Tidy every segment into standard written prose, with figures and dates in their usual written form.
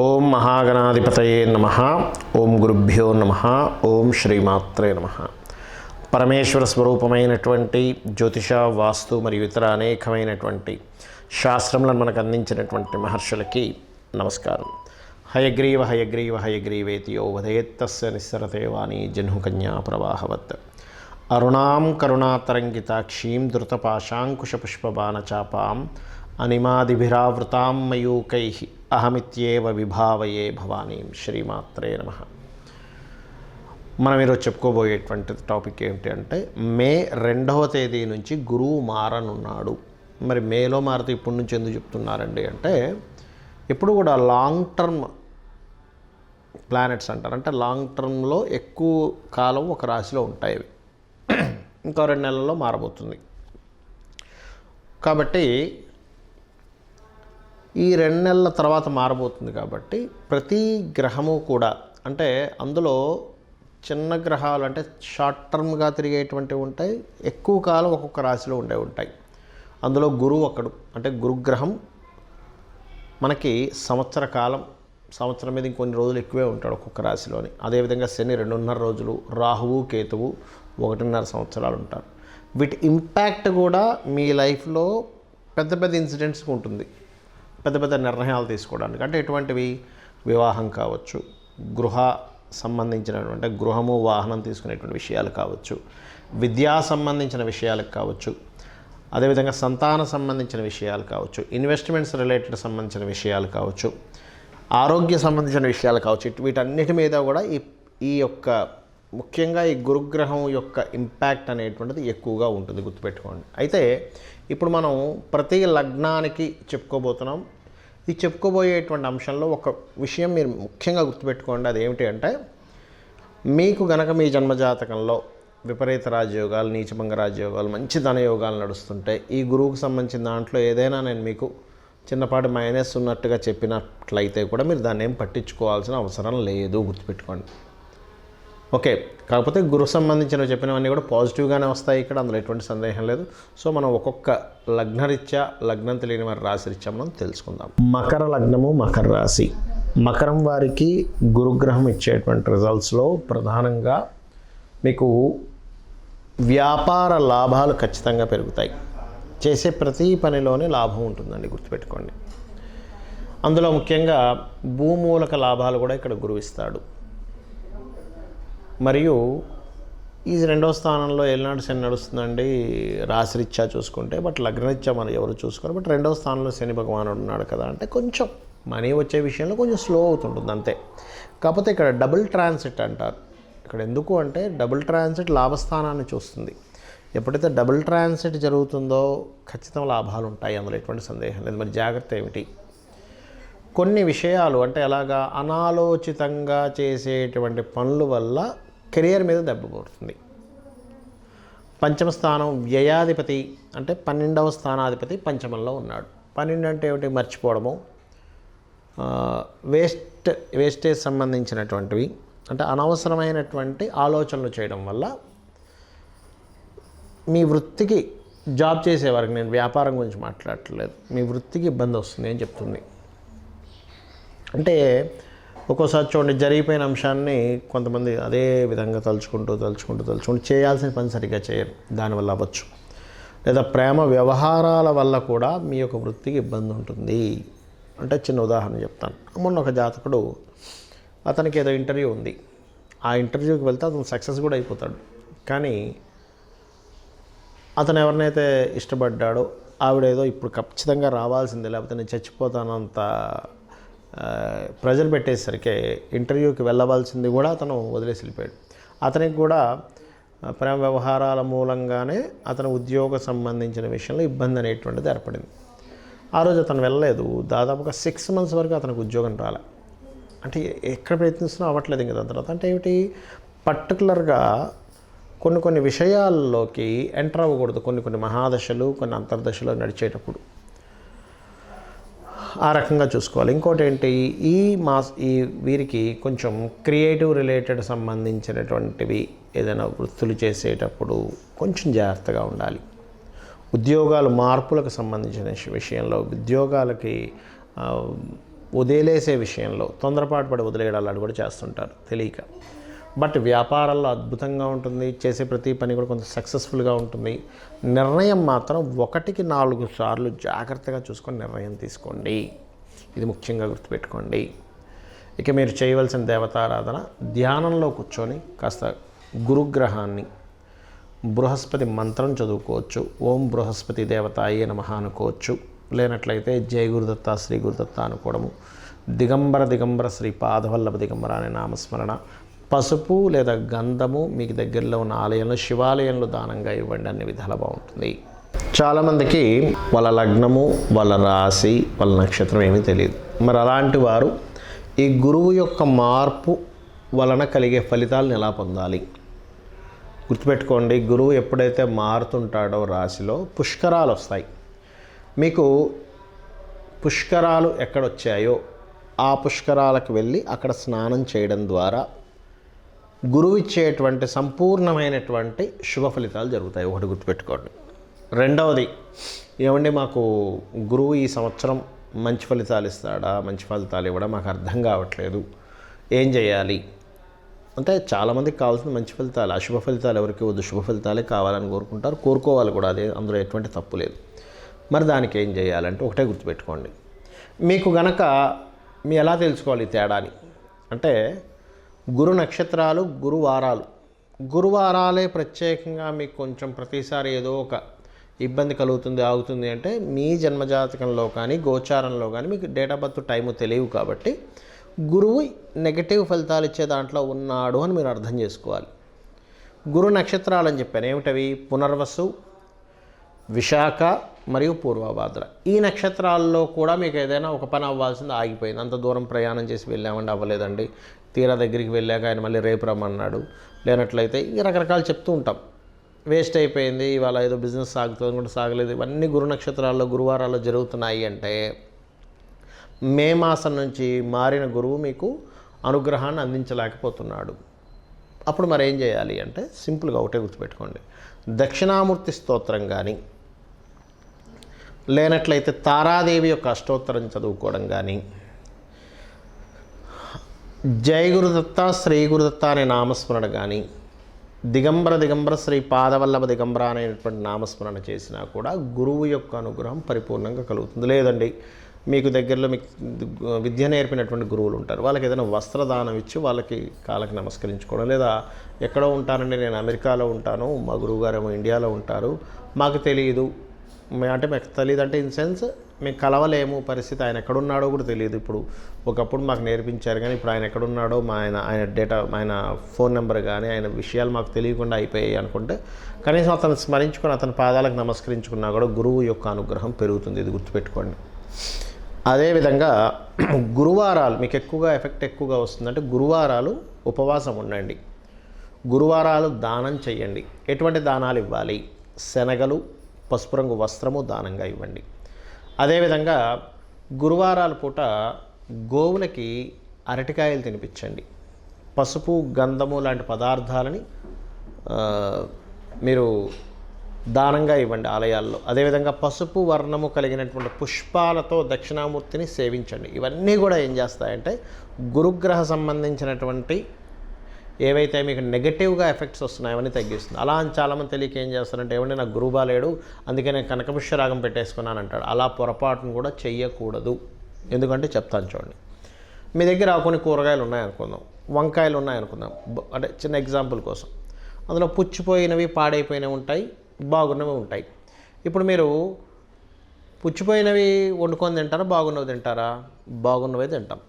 ఓం మహాగణాధిపతయే నమః. ఓం గురుభ్యో నమః. ఓం శ్రీమాత్రే నమః. పరమేశ్వర స్వరూపమైనటువంటి జ్యోతిష, వాస్తు మరియు ఇతర అనేకమైనటువంటి శాస్త్రములను మనకు అందించినటువంటి మహర్షులకి నమస్కారం. హయగ్రీవ హయగ్రీవ హయగ్రీవేతి యో వదేత్తస్య నిస్సరతే వాణి జహ్నుకన్యా ప్రవాహవత్. అరుణాం కరుణాతరంగితాక్షీం ధృతపాశాంకుశపుష్పబాణచాపాం అనిమాదిభిరావృతాం మయూకైః అహమిత్యేవ విభావయే భవానీం. శ్రీమాత్రే నమః. మనం ఈరోజు చెప్పుకోబోయేటువంటి టాపిక్ ఏమిటి అంటే, మే 2వ తేదీ నుంచి గురువు మారనున్నాడు. మరి మేలో మారితే ఇప్పటి నుంచి ఎందుకు చెప్తున్నారండి అంటే, ఇప్పుడు కూడా లాంగ్ టర్మ్ ప్లానెట్స్ అంటారు. అంటే లాంగ్ టర్మ్లో ఎక్కువ కాలం ఒక రాశిలో ఉంటాయి. అవి ఇంకో 2 నెలల్లో మారబోతుంది. కాబట్టి ఈ 2 నెలల తర్వాత మారబోతుంది. కాబట్టి ప్రతి గ్రహము కూడా, అంటే అందులో చిన్న గ్రహాలు అంటే షార్ట్ టర్మ్గా తిరిగేటువంటివి ఉంటాయి, ఎక్కువ కాలం ఒక్కొక్క రాశిలో ఉంటాయి. అందులో గురువు ఒకడు. అంటే గురుగ్రహం మనకి సంవత్సర కాలం, సంవత్సరం మీద ఇంకొన్ని రోజులు ఎక్కువే ఉంటాడు ఒక్కొక్క రాశిలోని. అదేవిధంగా శని 2.5 రోజులు, రాహువు కేతువు 1.5 సంవత్సరాలు ఉంటారు. వీటి ఇంపాక్ట్ కూడా మీ లైఫ్లో పెద్ద పెద్ద ఇన్సిడెంట్స్కి ఉంటుంది, పెద్ద పెద్ద నిర్ణయాలు తీసుకోవడానికి. అంటే ఎటువంటివి? వివాహం కావచ్చు, గృహ సంబంధించినటువంటి గృహము వాహనం తీసుకునేటువంటి విషయాలు కావచ్చు, విద్యా సంబంధించిన విషయాలకు కావచ్చు, అదేవిధంగా సంతాన సంబంధించిన విషయాలు కావచ్చు, ఇన్వెస్ట్మెంట్స్ రిలేటెడ్ సంబంధించిన విషయాలు కావచ్చు, ఆరోగ్య సంబంధించిన విషయాలు కావచ్చు. వీటన్నిటి మీద కూడా ఈ యొక్క ముఖ్యంగా ఈ గురుగ్రహం యొక్క ఇంపాక్ట్ అనేటువంటిది ఎక్కువగా ఉంటుంది, గుర్తుపెట్టుకోండి. అయితే ఇప్పుడు మనం ప్రతి లగ్నానికి చెప్పుకోబోతున్నాం. ఈ చెప్పుకోబోయేటువంటి అంశంలో ఒక విషయం మీరు ముఖ్యంగా గుర్తుపెట్టుకోండి. అదేమిటి అంటే, మీకు గనక మీ జన్మజాతకంలో విపరీత రాజయోగాలు, నీచభంగ రాజయోగాలు, మంచి ధనయోగాలు నడుస్తుంటే, ఈ గురువుకు సంబంధించిన దాంట్లో ఏదైనా నేను మీకు చిన్నపాటి మైనస్ ఉన్నట్టుగా చెప్పినట్లయితే కూడా మీరు దాన్ని ఏం పట్టించుకోవాల్సిన అవసరం లేదు, గుర్తుపెట్టుకోండి. ఓకే. కాకపోతే గురు సంబంధించినవి చెప్పినవన్నీ కూడా పాజిటివ్గానే వస్తాయి ఇక్కడ, అందులో ఎటువంటి సందేహం లేదు. సో మనం ఒక్కొక్క లగ్నరీత్యా, లగ్నం తెలియని వారి రాశి రీత్యా మనం తెలుసుకుందాం. మకర లగ్నము, మకర రాశి. మకరం వారికి గురుగ్రహం ఇచ్చేటువంటి రిజల్ట్స్లో ప్రధానంగా మీకు వ్యాపార లాభాలు ఖచ్చితంగా పెరుగుతాయి. చేసే ప్రతి పనిలోనే లాభం ఉంటుందండి, గుర్తుపెట్టుకోండి. అందులో ముఖ్యంగా భూమూలక లాభాలు కూడా ఇక్కడ గురువు ఇస్తాడు. మరియు ఈ 2వ స్థానంలో ఏలినాడు శని నడుస్తుందండి రాశిరీత్యా చూసుకుంటే. బట్ లగ్నరీత్యా మనం ఎవరు చూసుకోరు. బట్ 2వ స్థానంలో శని భగవానుడు ఉన్నాడు కదా, అంటే కొంచెం మనీ వచ్చే విషయంలో కొంచెం స్లో అవుతుంటుంది అంతే. కాకపోతే ఇక్కడ డబుల్ ట్రాన్సిట్ అంటారు. ఇక్కడ ఎందుకు అంటే, డబుల్ ట్రాన్సిట్ లాభస్థానాన్ని చూస్తుంది. ఎప్పుడైతే డబుల్ ట్రాన్సిట్ జరుగుతుందో ఖచ్చితంగా లాభాలు ఉంటాయి, అందులో ఎటువంటి సందేహం లేదు. మరి జాగ్రత్త ఏమిటి? కొన్ని విషయాలు అంటే ఎలాగా, అనాలోచితంగా చేసేటువంటి పనుల వల్ల కెరియర్ మీద దెబ్బ పడుతుంది. పంచమ స్థానం వ్యయాధిపతి, అంటే 12వ స్థానాధిపతి పంచమంలో ఉన్నాడు. 12 అంటే ఏమిటి? మర్చిపోవడము, వేస్టేజ్ సంబంధించినటువంటివి, అంటే అనవసరమైనటువంటి ఆలోచనలు చేయడం వల్ల మీ వృత్తికి, జాబ్ చేసేవారికి, నేను వ్యాపారం గురించి మాట్లాడట్లేదు, మీ వృత్తికి ఇబ్బంది వస్తుంది అని చెప్తుంది. అంటే ఒక్కోసారి చూడండి, జరిగిపోయిన అంశాన్ని కొంతమంది అదే విధంగా తలుచుకుంటూ చేయాల్సిన పని సరిగ్గా చేయరు, దానివల్ల అవ్వచ్చు. లేదా ప్రేమ వ్యవహారాల వల్ల కూడా మీ యొక్క వృత్తికి ఇబ్బంది ఉంటుంది. అంటే చిన్న ఉదాహరణ చెప్తాను. మొన్న ఒక జాతకుడు, అతనికి ఏదో ఇంటర్వ్యూ ఉంది. ఆ ఇంటర్వ్యూకి వెళ్తే అతను సక్సెస్ కూడా అయిపోతాడు. కానీ అతను ఎవరినైతే ఇష్టపడ్డాడో ఆవిడేదో ఇప్పుడు ఖచ్చితంగా రావాల్సిందే, లేకపోతే నేను చచ్చిపోతానంత ప్రెజర్ పెట్టేసరికి ఇంటర్వ్యూకి వెళ్ళవలసింది కూడా అతను వదిలేసి వెళ్ళిపోయాడు. అతనికి కూడా ప్రేమ వ్యవహారాల మూలంగానే అతను ఉద్యోగ సంబంధించిన విషయంలో ఇబ్బంది అనేటువంటిది ఏర్పడింది. ఆ రోజు అతను వెళ్ళలేదు. దాదాపుగా 6 months వరకు అతనికి ఉద్యోగం రాలే. అంటే ఎక్కడ ప్రయత్నిస్తున్నా అవ్వట్లేదు ఇంకా. దాని తర్వాత అంటే ఏమిటి, పర్టికులర్గా కొన్ని విషయాల్లోకి ఎంటర్ అవ్వకూడదు. కొన్ని మహాదశలు, కొన్ని అంతర్దశలు నడిచేటప్పుడు ఆ రకంగా చూసుకోవాలి. ఇంకోటి ఏంటి, వీరికి కొంచెం క్రియేటివ్ రిలేటెడ్ సంబంధించినటువంటివి ఏదైనా వృత్తులు చేసేటప్పుడు కొంచెం జాగ్రత్తగా ఉండాలి. ఉద్యోగాలు మార్పులకు సంబంధించిన విషయంలో, ఉద్యోగాలకి వదిలేసే విషయంలో తొందరపాటు పడి వదిలేయడాలు కూడా చేస్తుంటారు తెలియక. బట్ వ్యాపారాల్లో అద్భుతంగా ఉంటుంది, చేసే ప్రతి పని కూడా కొంచెం సక్సెస్ఫుల్గా ఉంటుంది. నిర్ణయం మాత్రం 1కి 4 సార్లు జాగ్రత్తగా చూసుకొని నిర్ణయం తీసుకోండి, ఇది ముఖ్యంగా గుర్తుపెట్టుకోండి. ఇక మీరు చేయవలసిన దేవతారాధన, ధ్యానంలో కూర్చొని కాస్త గురుగ్రహాన్ని బృహస్పతి మంత్రం చదువుకోవచ్చు. ఓం బృహస్పతి దేవతాయే నమః అనుకోవచ్చు. లేనట్లయితే జయ గురుదత్త శ్రీ గురుదత్త అనుకోవడము, దిగంబర శ్రీ పాదవల్లభ దిగంబర అనే నామస్మరణ, పసుపు లేదా గంధము మీకు దగ్గరలో ఉన్న ఆలయంలో శివాలయంలో దానంగా ఇవ్వండి, అన్ని విధాలు బాగుంటుంది. చాలామందికి వాళ్ళ లగ్నము, వాళ్ళ రాశి, వాళ్ళ నక్షత్రం ఏమీ తెలియదు. మరి అలాంటి వారు ఈ గురువు యొక్క మార్పు వలన కలిగే ఫలితాలను ఎలా పొందాలి? గుర్తుపెట్టుకోండి, గురువు ఎప్పుడైతే మారుతుంటాడో రాశిలో పుష్కరాలు వస్తాయి. మీకు పుష్కరాలు ఎక్కడొచ్చాయో ఆ పుష్కరాలకు వెళ్ళి అక్కడ స్నానం చేయడం ద్వారా గురువు ఇచ్చేటువంటి సంపూర్ణమైనటువంటి శుభ ఫలితాలు జరుగుతాయి. ఒకటి గుర్తుపెట్టుకోండి. రెండవది, ఏమండి మాకు గురువు ఈ సంవత్సరం మంచి ఫలితాలు ఇస్తాడా, మంచి ఫలితాలు ఇవ్వడం మాకు అర్థం కావట్లేదు, ఏం చేయాలి అంటే, చాలామందికి కావాల్సిన మంచి ఫలితాలు, అశుభ ఫలితాలు ఎవరికి వద్దు, శుభ ఫలితాలే కావాలని కోరుకుంటారు, కోరుకోవాలి కూడా, అదే అందులో ఎటువంటి తప్పు లేదు. మరి దానికి ఏం చేయాలంటే ఒకటే గుర్తుపెట్టుకోండి. మీకు గనక మీ ఎలా తెలుసుకోవాలి తేడాని అంటే, గురు నక్షత్రాలు, గురువారాలే ప్రత్యేకంగా మీకు కొంచెం ప్రతిసారి ఏదో ఒక ఇబ్బంది కలుగుతుంది, ఆగుతుంది అంటే మీ జన్మజాతకంలో కానీ గోచారంలో కానీ మీకు డేట్ ఆఫ్ బర్త్ టైము తెలియవు. కాబట్టి గురువు నెగటివ్ ఫలితాలు ఇచ్చే దాంట్లో ఉన్నాడు అని మీరు అర్థం చేసుకోవాలి. గురు నక్షత్రాలు అని చెప్పాను, ఏమిటవి? పునర్వసు, విశాఖ మరియు పూర్వభాద్ర. ఈ నక్షత్రాల్లో కూడా మీకు ఏదైనా ఒక పని అవ్వాల్సింది ఆగిపోయింది. అంత దూరం ప్రయాణం చేసి వెళ్ళామండి, అవ్వలేదండి, తీరా దగ్గరికి వెళ్ళాక ఆయన మళ్ళీ రేపు రమ్మన్నాడు, లేనట్లయితే ఇంకా రకరకాలు చెప్తూ ఉంటాం, వేస్ట్ అయిపోయింది, ఇవాళ ఏదో బిజినెస్ సాగుతుంది కూడా సాగలేదు. ఇవన్నీ గురు నక్షత్రాల్లో గురువారాల్లో జరుగుతున్నాయి అంటే మే మాసం నుంచి మారిన గురువు మీకు అనుగ్రహాన్ని అందించలేకపోతున్నాడు. అప్పుడు మరి ఏం చేయాలి అంటే సింపుల్గా ఒకటే గుర్తుపెట్టుకోండి. దక్షిణామూర్తి స్తోత్రం కానీ, లేనట్లయితే తారాదేవి యొక్క అష్టోత్తరం చదువుకోవడం కానీ, జయ గురుదత్త శ్రీ గురుదత్త అనే నామస్మరణ కానీ, దిగంబర శ్రీ పాదవల్లభ దిగంబర అనేటువంటి నామస్మరణ చేసినా కూడా గురువు యొక్క అనుగ్రహం పరిపూర్ణంగా కలుగుతుంది. లేదండి, మీకు దగ్గరలో మీకు విద్య నేర్పినటువంటి గురువులు ఉంటారు, వాళ్ళకి ఏదైనా వస్త్రదానం ఇచ్చి వాళ్ళకి కాళ్ళకి నమస్కరించుకోవడం, లేదా ఎక్కడో ఉంటానండి, నేను అమెరికాలో ఉంటాను, మా గురువుగారు ఏమో ఇండియాలో ఉంటారు, మాకు తెలియదు అంటే, మాకు తెలియదు అంటే ఇన్ సెన్స్ మేము కలవలేము, పరిస్థితి, ఆయన ఎక్కడున్నాడో కూడా తెలియదు. ఇప్పుడు ఒకప్పుడు మాకు నేర్పించారు కానీ ఇప్పుడు ఆయన ఎక్కడున్నాడో ఆయన డేటా, ఆయన ఫోన్ నెంబర్ కానీ ఆయన విషయాలు మాకు తెలియకుండా అయిపోయాయి అనుకుంటే, కనీసం అతను స్మరించుకొని అతని పాదాలకు నమస్కరించుకున్నా కూడా గురువు యొక్క అనుగ్రహం పెరుగుతుంది. ఇది గుర్తుపెట్టుకోండి. అదేవిధంగా గురువారాలు మీకు ఎఫెక్ట్ ఎక్కువగా వస్తుందంటే గురువారాలు ఉపవాసం ఉండండి, గురువారాలు దానం చెయ్యండి. ఎటువంటి దానాలు ఇవ్వాలి? శనగలు, పసుపు రంగు వస్త్రము దానంగా ఇవ్వండి. అదేవిధంగా గురువారాల పూట గోవులకి అరటికాయలు తినిపించండి. పసుపు, గంధము లాంటి పదార్థాలని మీరు దానంగా ఇవ్వండి ఆలయాల్లో. అదేవిధంగా పసుపు వర్ణము కలిగినటువంటి పుష్పాలతో దక్షిణామూర్తిని సేవించండి. ఇవన్నీ కూడా ఏం చేస్తాయంటే గురుగ్రహ సంబంధించినటువంటి ఏవైతే మీకు నెగటివ్గా ఎఫెక్ట్స్ వస్తున్నాయో అవన్నీ తగ్గిస్తుంది. అలా అని చాలామంది తెలియక ఏం చేస్తారంటే, ఏమంటే నాకు గురువు బాలేడు అందుకే నేను కనకపుష్యరాగం పెట్టేసుకున్నాను అంటాడు. అలా పొరపాటును కూడా చెయ్యకూడదు. ఎందుకంటే చెప్తాను చూడండి. మీ దగ్గర కొన్ని కూరగాయలు ఉన్నాయనుకుందాం, వంకాయలు ఉన్నాయనుకుందాం, అంటే చిన్న ఎగ్జాంపుల్ కోసం. అందులో పుచ్చిపోయినవి, పాడైపోయినవి ఉంటాయి, బాగున్నవి ఉంటాయి. ఇప్పుడు మీరు పుచ్చిపోయినవి వండుకొని తింటారా, బాగున్నవి తింటారా? బాగున్నవే తింటాం.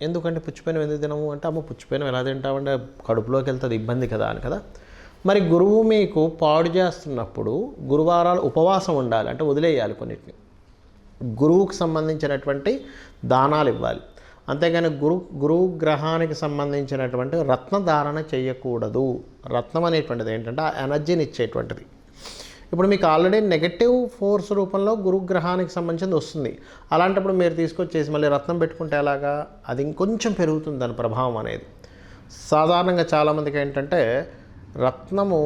ఎందుకంటే పుచ్చిపోయినవి ఎందుకు తినము అంటే, అమ్మ పుచ్చిపోయినవి ఎలా తింటామంటే కడుపులోకి వెళ్తుంది, ఇబ్బంది కదా అని కదా. మరి గురువు మీకు పాడు చేస్తున్నప్పుడు గురువారాలు ఉపవాసం ఉండాలి, అంటే వదిలేయాలి కొన్నిటిని. గురువుకు సంబంధించినటువంటి దానాలు ఇవ్వాలి. అంతేగాని గురువు గ్రహానికి సంబంధించినటువంటి రత్న ధారణ చేయకూడదు. రత్నం అనేటువంటిది ఏంటంటే ఆ ఎనర్జీని ఇచ్చేటువంటిది. ఇప్పుడు మీకు ఆల్రెడీ నెగటివ్ ఫోర్స్ రూపంలో గురుగ్రహానికి సంబంధించింది వస్తుంది. అలాంటప్పుడు మీరు తీసుకొచ్చేసి మళ్ళీ రత్నం పెట్టుకుంటే ఎలాగా? అది ఇంకొంచెం పెరుగుతుంది దాని ప్రభావం అనేది. సాధారణంగా చాలామందికి ఏంటంటే రత్నము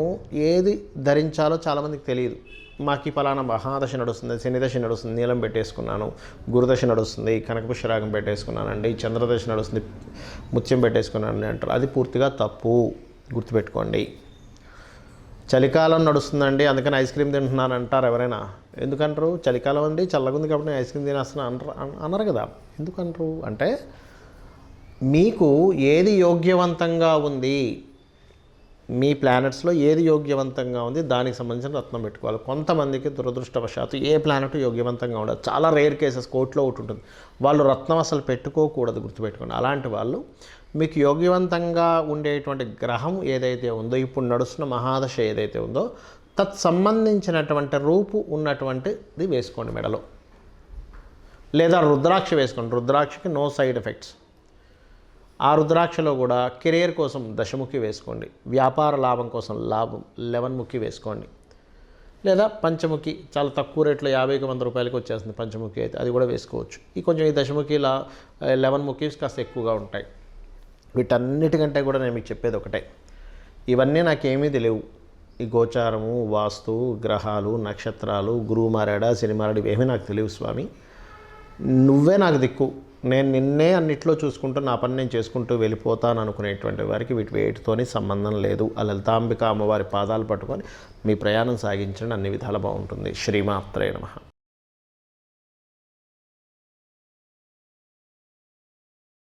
ఏది ధరించాలో చాలామందికి తెలియదు. మాకు ఈ ఫలానా మహాదశ నడుస్తుంది, శనిదశ నడుస్తుంది, నీలం పెట్టేసుకున్నాను, గురుదశ నడుస్తుంది, కనకపుష్యరాగం పెట్టేసుకున్నానండి, చంద్రదశ నడుస్తుంది, ముత్యం పెట్టేసుకున్నానండి అంటారు. అది పూర్తిగా తప్పు, గుర్తుపెట్టుకోండి. చలికాలం నడుస్తుందండి అందుకని ఐస్ క్రీమ్ తింటున్నాను అంటారు ఎవరైనా. ఎందుకంటారు? చలికాలం అండి చల్లగా ఉంది కాబట్టి నేను ఐస్ క్రీమ్ తినేస్తున్నాను అన్నారు కదా. ఎందుకంటారు అంటే మీకు ఏది యోగ్యవంతంగా ఉంది, మీ ప్లానెట్స్లో ఏది యోగ్యవంతంగా ఉంది దానికి సంబంధించిన రత్నం పెట్టుకోవాలి. కొంతమందికి దురదృష్టవశాత్తు ఏ ప్లానెట్ యోగ్యవంతంగా ఉండదు, చాలా రేర్ కేసెస్, కోర్టులో ఒకటి ఉంటుంది, వాళ్ళు రత్నం అసలు పెట్టుకోకూడదు, గుర్తుపెట్టుకోండి. అలాంటి వాళ్ళు మీకు యోగ్యవంతంగా ఉండేటువంటి గ్రహం ఏదైతే ఉందో, ఇప్పుడు నడుస్తున్న మహాదశ ఏదైతే ఉందో తత్సంబంధించినటువంటి రూపు ఉన్నటువంటిది వేసుకోండి మెడలో, లేదా రుద్రాక్ష వేసుకోండి. రుద్రాక్షకి నో సైడ్ ఎఫెక్ట్స్. ఆ రుద్రాక్షలో కూడా కెరియర్ కోసం దశముఖి వేసుకోండి, వ్యాపార లాభం కోసం 11 ముఖి వేసుకోండి, లేదా పంచముఖి చాలా తక్కువ రేట్లో 50-100 రూపాయలకి వచ్చేస్తుంది పంచముఖి అయితే, అది కూడా వేసుకోవచ్చు. ఈ దశముఖి 11 ముఖీస్ కాస్త ఎక్కువగా ఉంటాయి. వీటన్నిటికంటే కూడా నేను మీకు చెప్పేది ఒకటే, ఇవన్నీ నాకేమీ తెలియవు. ఈ గోచారము, వాస్తు, గ్రహాలు, నక్షత్రాలు, గురువు మారాడా శని మారాడు ఇవేమీ నాకు తెలియవు స్వామి, నువ్వే నాకు దిక్కు, నేను నిన్నే అన్నిట్లో చూసుకుంటూ నా పని నేను చేసుకుంటూ వెళ్ళిపోతాను అనుకునేటువంటి వారికి వీటితోని సంబంధం లేదు. ఆ లలితాంబిక అమ్మవారి పాదాలు పట్టుకొని మీ ప్రయాణం సాగించండి, అన్ని విధాలు బాగుంటుంది. శ్రీమాత్రే నమః.